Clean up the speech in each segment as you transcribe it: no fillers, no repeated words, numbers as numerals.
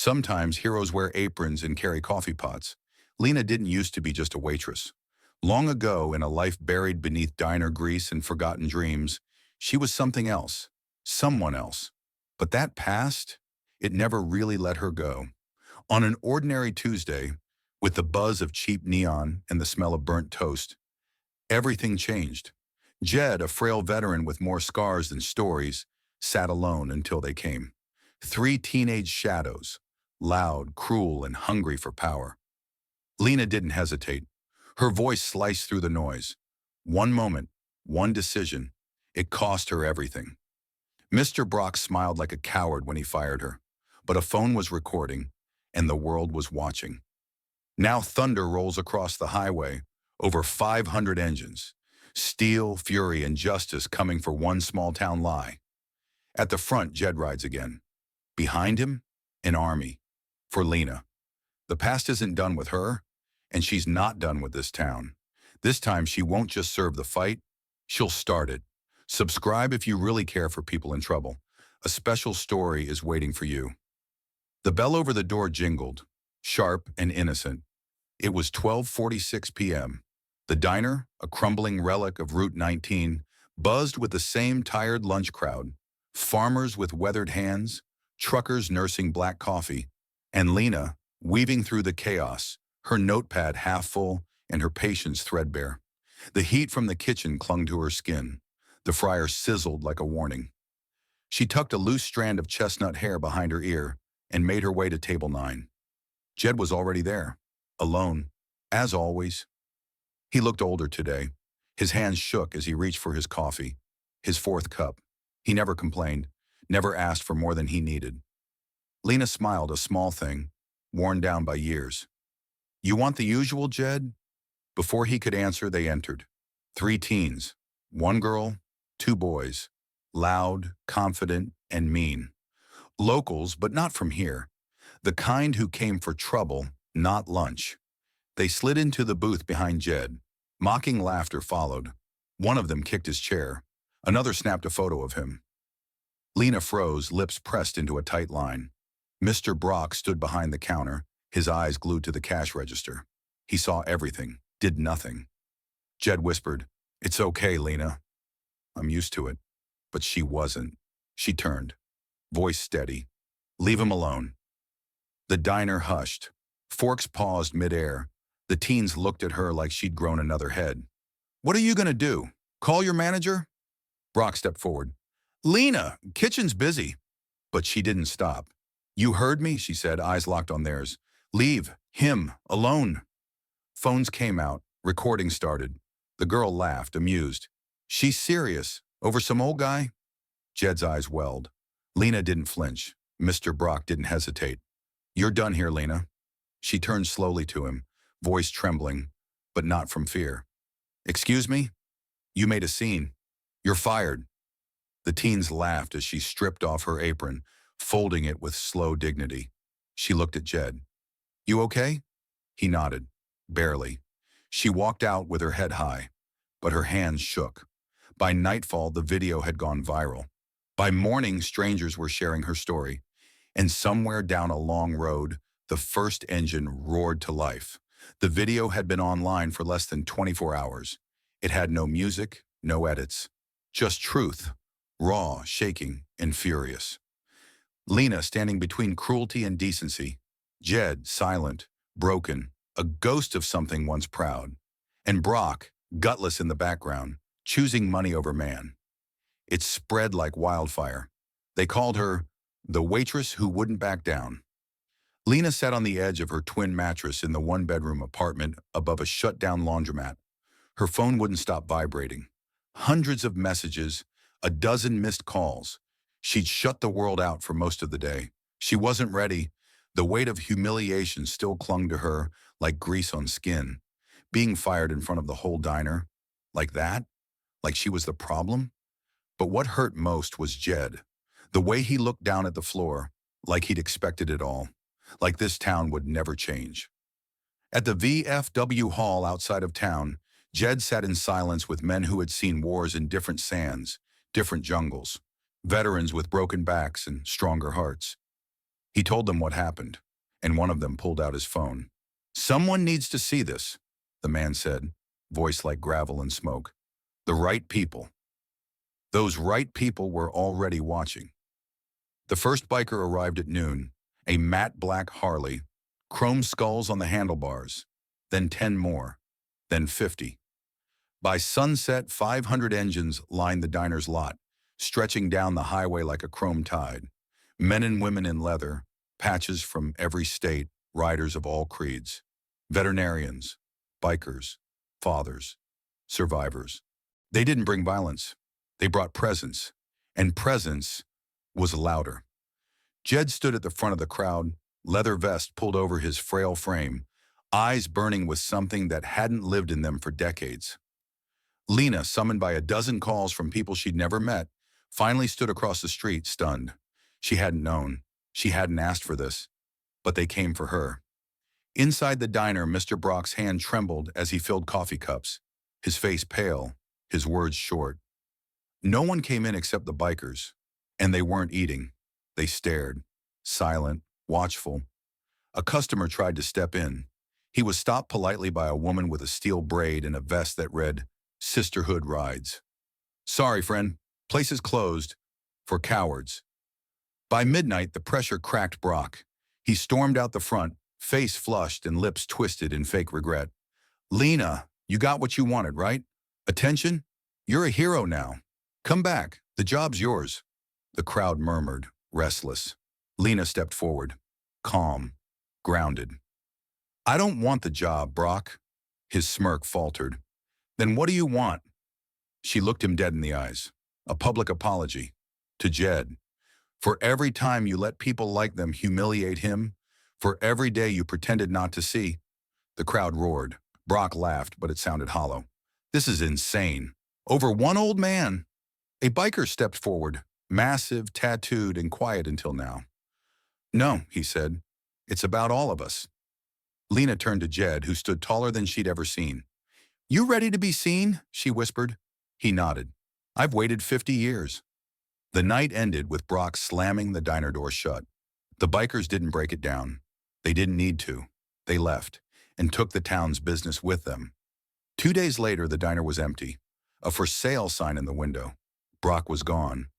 Sometimes heroes wear aprons and carry coffee pots. Lena didn't used to be just a waitress. Long ago, in a life buried beneath diner grease and forgotten dreams, she was something else, someone else. But that past, it never really let her go. On an ordinary Tuesday, with the buzz of cheap neon and the smell of burnt toast, everything changed. Jed, a frail veteran with more scars than stories, sat alone until they came. Three teenage shadows, loud, cruel, and hungry for power. Lena didn't hesitate. Her voice sliced through the noise. One moment, one decision. It cost her everything. Mr. Brock smiled like a coward when he fired her, but a phone was recording, and the world was watching. Now thunder rolls across the highway, over 500 engines. Steel, fury, and justice coming for one small-town lie. At the front, Jed rides again. Behind him, an army. For Lena. The past isn't done with her, and she's not done with this town. This time, she won't just serve the fight, she'll start it. Subscribe if you really care for people in trouble. A special story is waiting for you. The bell over the door jingled, sharp and innocent. It was 12:46 p.m. The diner, a crumbling relic of Route 19, buzzed with the same tired lunch crowd. Farmers with weathered hands, truckers nursing black coffee, and Lena, weaving through the chaos, her notepad half full and her patience threadbare. The heat from the kitchen clung to her skin. The fryer sizzled like a warning. She tucked a loose strand of chestnut hair behind her ear and made her way to table 9. Jed was already there, alone, as always. He looked older today. His hands shook as he reached for his coffee, his 4th cup. He never complained, never asked for more than he needed. Lena smiled, a small thing, worn down by years. "You want the usual, Jed?" Before he could answer, they entered. 3 teens, 1 girl, 2 boys, loud, confident, and mean. Locals, but not from here. The kind who came for trouble, not lunch. They slid into the booth behind Jed. Mocking laughter followed. One of them kicked his chair. Another snapped a photo of him. Lena froze, lips pressed into a tight line. Mr. Brock stood behind the counter, his eyes glued to the cash register. He saw everything, did nothing. Jed whispered, "It's okay, Lena." "I'm used to it." But she wasn't. She turned, voice steady. "Leave him alone." The diner hushed. Forks paused midair. The teens looked at her like she'd grown another head. "What are you gonna do? Call your manager?" Brock stepped forward. "Lena, kitchen's busy." But she didn't stop. "You heard me," she said, eyes locked on theirs. "Leave him alone." Phones came out. Recording started. The girl laughed, amused. "She's serious. Over some old guy?" Jed's eyes welled. Lena didn't flinch. Mr. Brock didn't hesitate. "You're done here, Lena." She turned slowly to him, voice trembling, but not from fear. "Excuse me? You made a scene. You're fired." The teens laughed as she stripped off her apron, folding it with slow dignity. She looked at Jed. "You okay?" He nodded. Barely. She walked out with her head high, but her hands shook. By nightfall, the video had gone viral. By morning, strangers were sharing her story. And somewhere down a long road, the first engine roared to life. The video had been online for less than 24 hours. It had no music, no edits. Just truth, raw, shaking, and furious. Lena standing between cruelty and decency. Jed, silent, broken, a ghost of something once proud. And Brock, gutless in the background, choosing money over man. It spread like wildfire. They called her the waitress who wouldn't back down. Lena sat on the edge of her twin mattress in the 1-bedroom apartment above a shut-down laundromat. Her phone wouldn't stop vibrating. Hundreds of messages, a dozen missed calls. She'd shut the world out for most of the day. She wasn't ready. The weight of humiliation still clung to her like grease on skin. Being fired in front of the whole diner, like that, like she was the problem. But what hurt most was Jed. The way he looked down at the floor, like he'd expected it all, like this town would never change. At the VFW hall outside of town, Jed sat in silence with men who had seen wars in different sands, different jungles, veterans with broken backs and stronger hearts. He told them what happened, and one of them pulled out his phone. "Someone needs to see this," the man said, voice like gravel and smoke. "The right people." Those right people were already watching. The first biker arrived at noon, a matte black Harley, chrome skulls on the handlebars, then 10 more, then 50. By sunset, 500 engines lined the diner's lot, stretching down the highway like a chrome tide. Men and women in leather, patches from every state, riders of all creeds. Veterinarians, bikers, fathers, survivors. They didn't bring violence. They brought presence, and presence was louder. Jed stood at the front of the crowd, leather vest pulled over his frail frame, eyes burning with something that hadn't lived in them for decades. Lena, summoned by a dozen calls from people she'd never met, finally stood across the street, stunned. She hadn't known. She hadn't asked for this. But they came for her. Inside the diner, Mr. Brock's hand trembled as he filled coffee cups, his face pale, his words short. No one came in except the bikers, and they weren't eating. They stared, silent, watchful. A customer tried to step in. He was stopped politely by a woman with a steel braid and a vest that read, "Sisterhood Rides." "Sorry, friend, place is closed. For cowards." By midnight, the pressure cracked Brock. He stormed out the front, face flushed and lips twisted in fake regret. "Lena, you got what you wanted, right? Attention? You're a hero now. Come back, the job's yours." The crowd murmured, restless. Lena stepped forward, calm, grounded. "I don't want the job, Brock." His smirk faltered. "Then what do you want?" She looked him dead in the eyes. "A public apology. To Jed. For every time you let people like them humiliate him, for every day you pretended not to see." The crowd roared. Brock laughed, but it sounded hollow. "This is insane. Over one old man." A biker stepped forward, massive, tattooed, and quiet until now. "No," he said. "It's about all of us." Lena turned to Jed, who stood taller than she'd ever seen. "You ready to be seen?" she whispered. He nodded. "I've waited 50 years." The night ended with Brock slamming the diner door shut. The bikers didn't break it down. They didn't need to. They left, and took the town's business with them. 2 days later, the diner was empty. A for sale sign in the window. Brock was gone.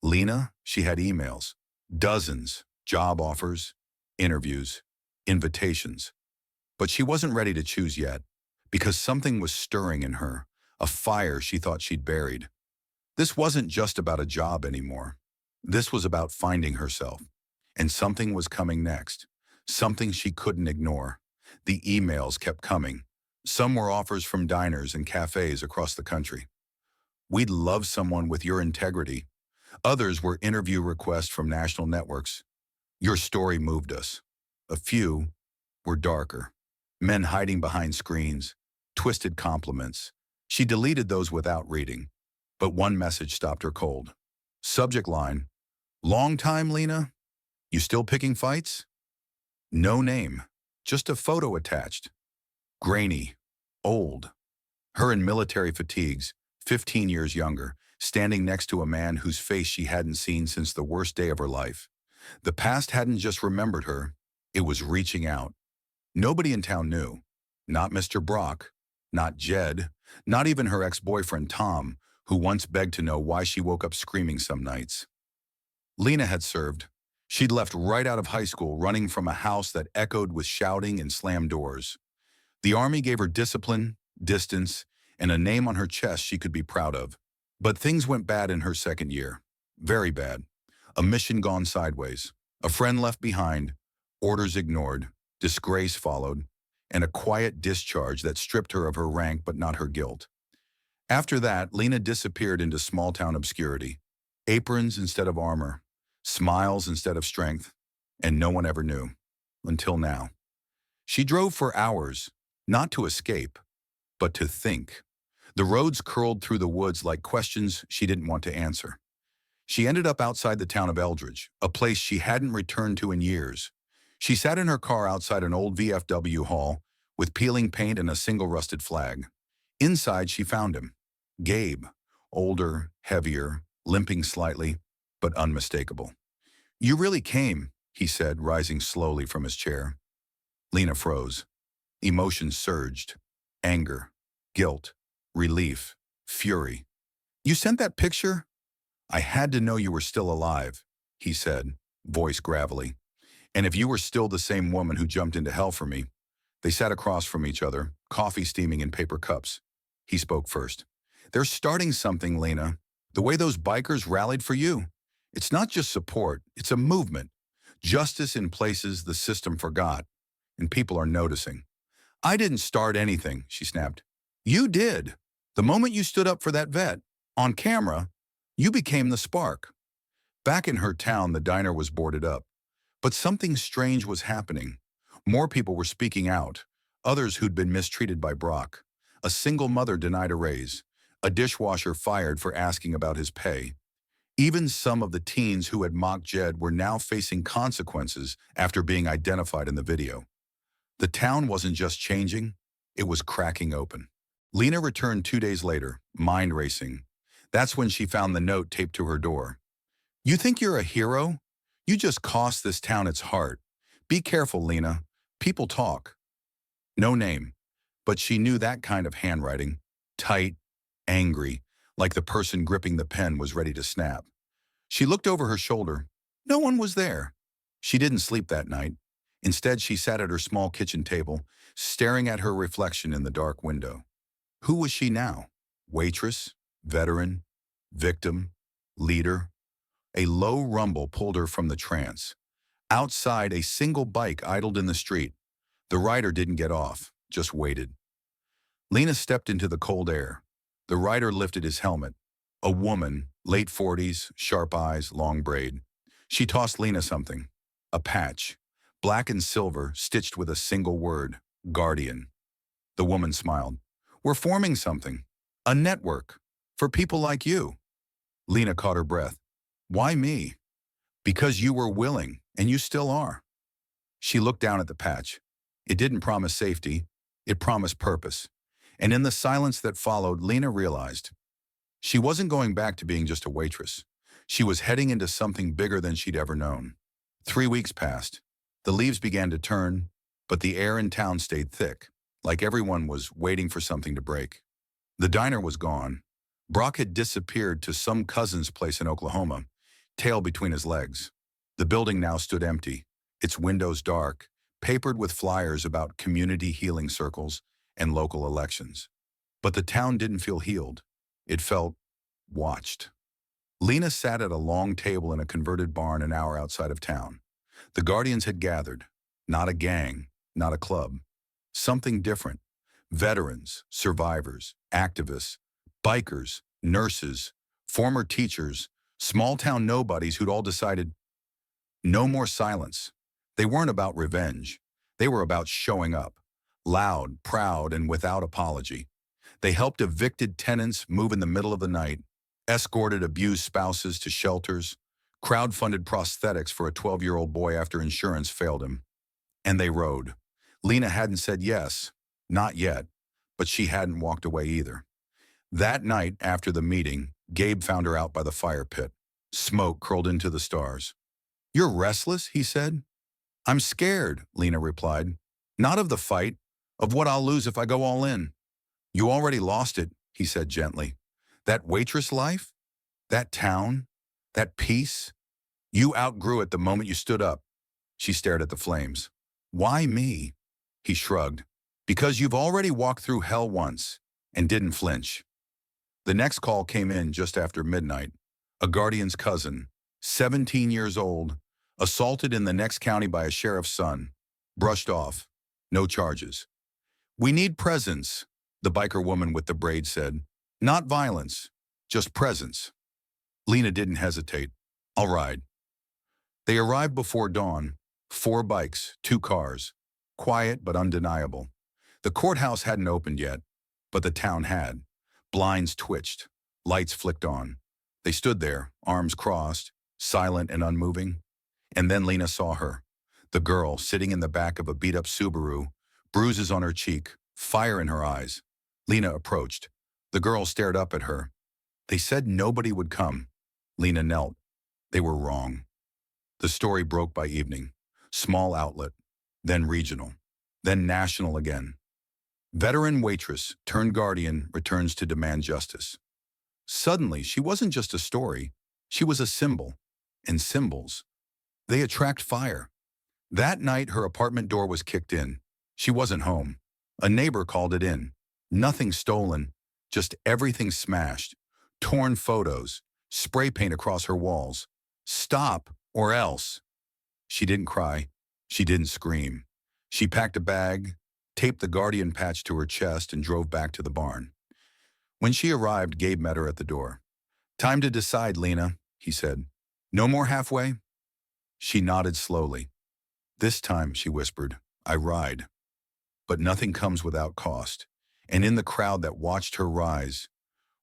Lena, she had emails. Dozens. Job offers, interviews, invitations. But she wasn't ready to choose yet, because something was stirring in her, a fire she thought she'd buried. This wasn't just about a job anymore. This was about finding herself. And something was coming next. Something she couldn't ignore. The emails kept coming. Some were offers from diners and cafes across the country. "We'd love someone with your integrity." Others were interview requests from national networks. "Your story moved us." A few were darker. Men hiding behind screens, twisted compliments. She deleted those without reading. But one message stopped her cold. Subject line, "Long time, Lena? You still picking fights?" No name, just a photo attached. Grainy, old. Her in military fatigues, 15 years younger, standing next to a man whose face she hadn't seen since the worst day of her life. The past hadn't just remembered her, it was reaching out. Nobody in town knew. Not Mr. Brock, not Jed, not even her ex-boyfriend Tom, who once begged to know why she woke up screaming some nights. Lena had served. She'd left right out of high school, running from a house that echoed with shouting and slammed doors. The Army gave her discipline, distance, and a name on her chest she could be proud of. But things went bad in her second year. Very bad. A mission gone sideways. A friend left behind. Orders ignored. Disgrace followed. And a quiet discharge that stripped her of her rank but not her guilt. After that, Lena disappeared into small-town obscurity. Aprons instead of armor. Smiles instead of strength. And no one ever knew. Until now. She drove for hours, not to escape, but to think. The roads curled through the woods like questions she didn't want to answer. She ended up outside the town of Eldridge, a place she hadn't returned to in years. She sat in her car outside an old VFW hall with peeling paint and a single rusted flag. Inside, she found him. Gabe, older, heavier, limping slightly, but unmistakable. "You really came," he said, rising slowly from his chair. Lena froze. Emotions surged. Anger, guilt, relief, fury. You sent that picture? I had to know you were still alive, he said, voice gravelly. And if you were still the same woman who jumped into hell for me. They sat across from each other, coffee steaming in paper cups. He spoke first. They're starting something, Lena. The way those bikers rallied for you. It's not just support, it's a movement. Justice in places the system forgot. And people are noticing. I didn't start anything, she snapped. You did. The moment you stood up for that vet, on camera, you became the spark. Back in her town, the diner was boarded up. But something strange was happening. More people were speaking out. Others who'd been mistreated by Brock. A single mother denied a raise. A dishwasher fired for asking about his pay. Even some of the teens who had mocked Jed were now facing consequences after being identified in the video. The town wasn't just changing, it was cracking open. Lena returned 2 days later, mind racing. That's when she found the note taped to her door. You think you're a hero? You just cost this town its heart. Be careful, Lena. People talk. No name, but she knew that kind of handwriting. Tight, angry, like the person gripping the pen was ready to snap. She looked over her shoulder. No one was there. She didn't sleep that night. Instead, she sat at her small kitchen table, staring at her reflection in the dark window. Who was she now? Waitress? Veteran? Victim? Leader? A low rumble pulled her from the trance. Outside, a single bike idled in the street. The rider didn't get off, just waited. Lena stepped into the cold air. The rider lifted his helmet. A woman, late 40s, sharp eyes, long braid. She tossed Lena something. A patch. Black and silver, stitched with a single word, Guardian. The woman smiled. We're forming something. A network. For people like you. Lena caught her breath. Why me? Because you were willing, and you still are. She looked down at the patch. It didn't promise safety. It promised purpose. And in the silence that followed, Lena realized she wasn't going back to being just a waitress. She was heading into something bigger than she'd ever known. 3 weeks passed. The leaves began to turn, but the air in town stayed thick, like everyone was waiting for something to break. The diner was gone. Brock had disappeared to some cousin's place in Oklahoma, tail between his legs. The building now stood empty, its windows dark, papered with flyers about community healing circles and local elections. But the town didn't feel healed. It felt watched. Lena sat at a long table in a converted barn an hour outside of town. The Guardians had gathered. Not a gang, not a club. Something different. Veterans, survivors, activists, bikers, nurses, former teachers, small-town nobodies who'd all decided no more silence. They weren't about revenge. They were about showing up, loud, proud, and without apology. They helped evicted tenants move in the middle of the night, escorted abused spouses to shelters, crowdfunded prosthetics for a 12-year-old boy after insurance failed him. And they rode. Lena hadn't said yes, not yet, but she hadn't walked away either. That night, after the meeting, Gabe found her out by the fire pit. Smoke curled into the stars. You're restless, he said. I'm scared, Lena replied. Not of the fight, of what I'll lose if I go all in. You already lost it, he said gently. That waitress life, that town, that peace, you outgrew it the moment you stood up. She stared at the flames. Why me? He shrugged. Because you've already walked through hell once and didn't flinch. The next call came in just after midnight. A Guardian's cousin, 17 years old, assaulted in the next county by a sheriff's son. Brushed off. No charges. We need presence, the biker woman with the braid said. Not violence, just presence. Lena didn't hesitate. I'll ride. They arrived before dawn. 4 bikes, 2 cars. Quiet but undeniable. The courthouse hadn't opened yet, but the town had. Blinds twitched. Lights flicked on. They stood there, arms crossed, silent and unmoving. And then Lena saw her. The girl, sitting in the back of a beat-up Subaru, bruises on her cheek, fire in her eyes. Lena approached. The girl stared up at her. They said nobody would come. Lena knelt. They were wrong. The story broke by evening. Small outlet, then regional, then national again. Veteran waitress turned guardian returns to demand justice. Suddenly, she wasn't just a story. She was a symbol. And symbols, they attract fire. That night, her apartment door was kicked in. She wasn't home. A neighbor called it in. Nothing stolen, just everything smashed. Torn photos, spray paint across her walls. Stop, or else. She didn't cry. She didn't scream. She packed a bag, taped the guardian patch to her chest, and drove back to the barn. When she arrived, Gabe met her at the door. "Time to decide, Lena," he said. "No more halfway?" She nodded slowly. "This time," she whispered, "I ride." But nothing comes without cost. And in the crowd that watched her rise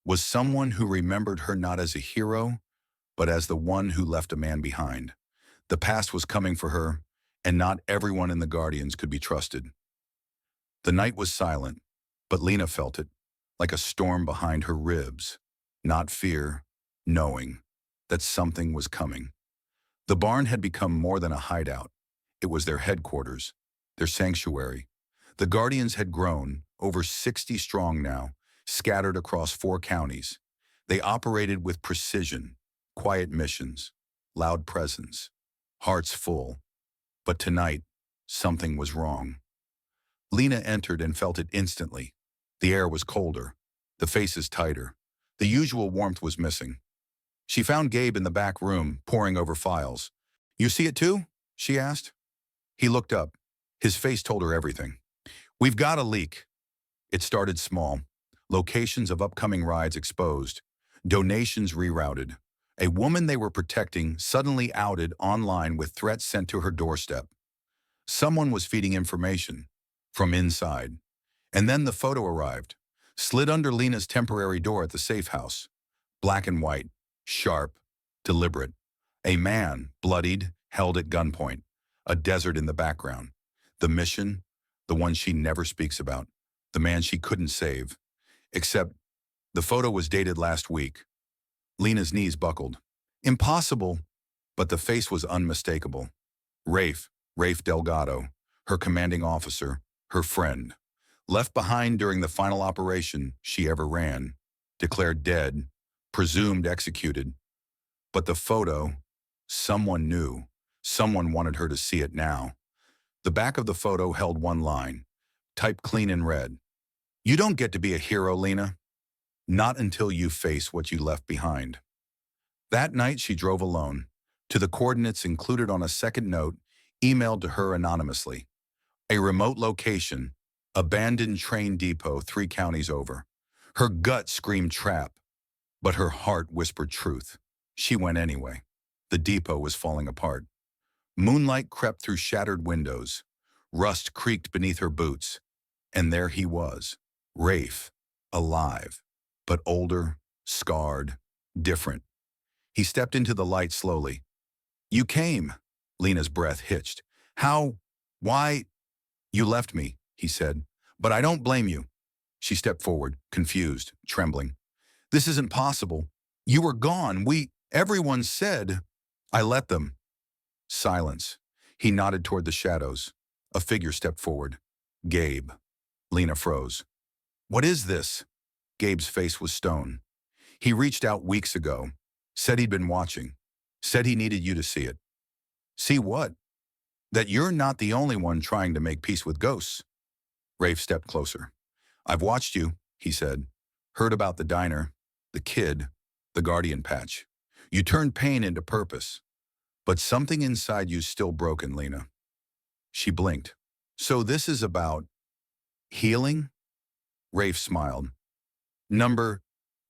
was someone who remembered her not as a hero, but as the one who left a man behind. The past was coming for her, and not everyone in the Guardians could be trusted. The night was silent, but Lena felt it, like a storm behind her ribs. Not fear, knowing that something was coming. The barn had become more than a hideout. It was their headquarters, their sanctuary. The Guardians had grown, over 60 strong now, scattered across 4 counties. They operated with precision, quiet missions, loud presence, hearts full. But tonight, something was wrong. Lena entered and felt it instantly. The air was colder, the faces tighter. The usual warmth was missing. She found Gabe in the back room, poring over files. "You see it too?" she asked. He looked up. His face told her everything. "We've got a leak." It started small. Locations of upcoming rides exposed. Donations rerouted. A woman they were protecting suddenly outed online with threats sent to her doorstep. Someone was feeding information from inside. And then the photo arrived, slid under Lena's temporary door at the safe house. Black and white, sharp, deliberate. A man, bloodied, held at gunpoint. A desert in the background. The mission, the one she never speaks about. The man she couldn't save. Except the photo was dated last week. Lena's knees buckled. Impossible, but the face was unmistakable. Rafe Delgado, her commanding officer, her friend. Left behind during the final operation she ever ran. Declared dead, presumed executed. But the photo, someone knew. Someone wanted her to see it now. The back of the photo held one line, typed clean in red. "You don't get to be a hero, Lena. Not until you face what you left behind." That night she drove alone, to the coordinates included on a second note, emailed to her anonymously. A remote location, abandoned train depot 3 counties over. Her gut screamed trap, but her heart whispered truth. She went anyway. The depot was falling apart. Moonlight crept through shattered windows. Rust creaked beneath her boots. And there he was, Rafe, alive, but older, scarred, different. He stepped into the light slowly. "You came." Lena's breath hitched. "How? Why?" "You left me," he said, "but I don't blame you." She stepped forward, confused, trembling. "This isn't possible. You were gone. Everyone said." "I let them." Silence. He nodded toward the shadows. A figure stepped forward. "Gabe." Lena froze. "What is this?" Gabe's face was stone. "He reached out weeks ago. Said he'd been watching. Said he needed you to see it." "See what?" "That you're not the only one trying to make peace with ghosts." Rafe stepped closer. "I've watched you," he said. "Heard about the diner, the kid, the guardian patch. You turned pain into purpose. But something inside you's still broken, Lena." She blinked. "So this is about healing?" Rafe smiled.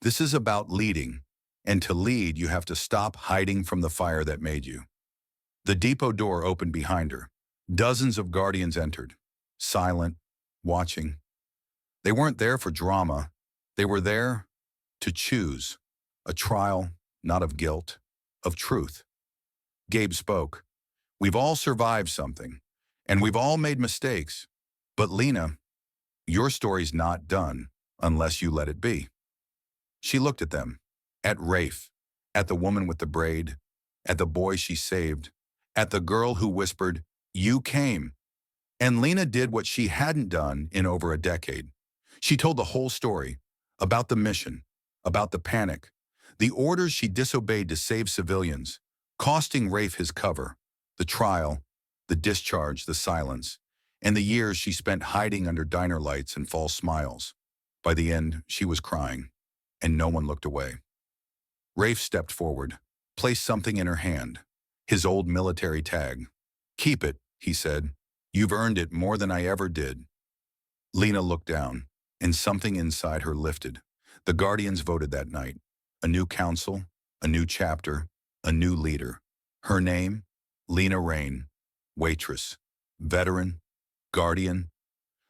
This is about leading. And to lead, you have to stop hiding from the fire that made you." The depot door opened behind her. Dozens of guardians entered, silent, watching. They weren't there for drama. They were there to choose. A trial, not of guilt, of truth. Gabe spoke. "We've all survived something, and we've all made mistakes. But Lena, your story's not done unless you let it be." She looked at them, at Rafe, at the woman with the braid, at the boy she saved, at the girl who whispered, "You came." And Lena did what she hadn't done in over a decade. She told the whole story about the mission, about the panic, the orders she disobeyed to save civilians, costing Rafe his cover, the trial, the discharge, the silence, and the years she spent hiding under diner lights and false smiles. By the end, she was crying, and no one looked away. Rafe stepped forward, placed something in her hand, his old military tag. "Keep it," he said. "You've earned it more than I ever did." Lena looked down, and something inside her lifted. The Guardians voted that night. A new council, a new chapter, a new leader. Her name? Lena Rain. Waitress. Veteran. Guardian.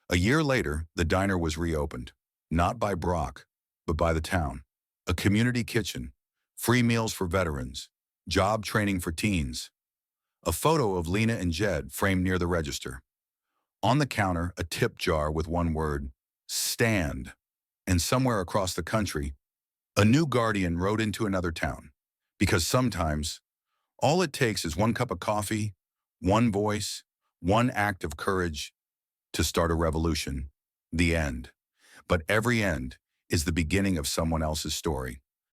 A year later, the diner was reopened. Not by Brock, but by the town. A community kitchen. Free meals for veterans. Job training for teens. A photo of Lena and Jed framed near the register. On the counter, a tip jar with one word, "Stand." And somewhere across the country, a new Guardian rode into another town. Because sometimes, all it takes is one cup of coffee, one voice, one act of courage to start a revolution. The end. But every end is the beginning of someone else's story.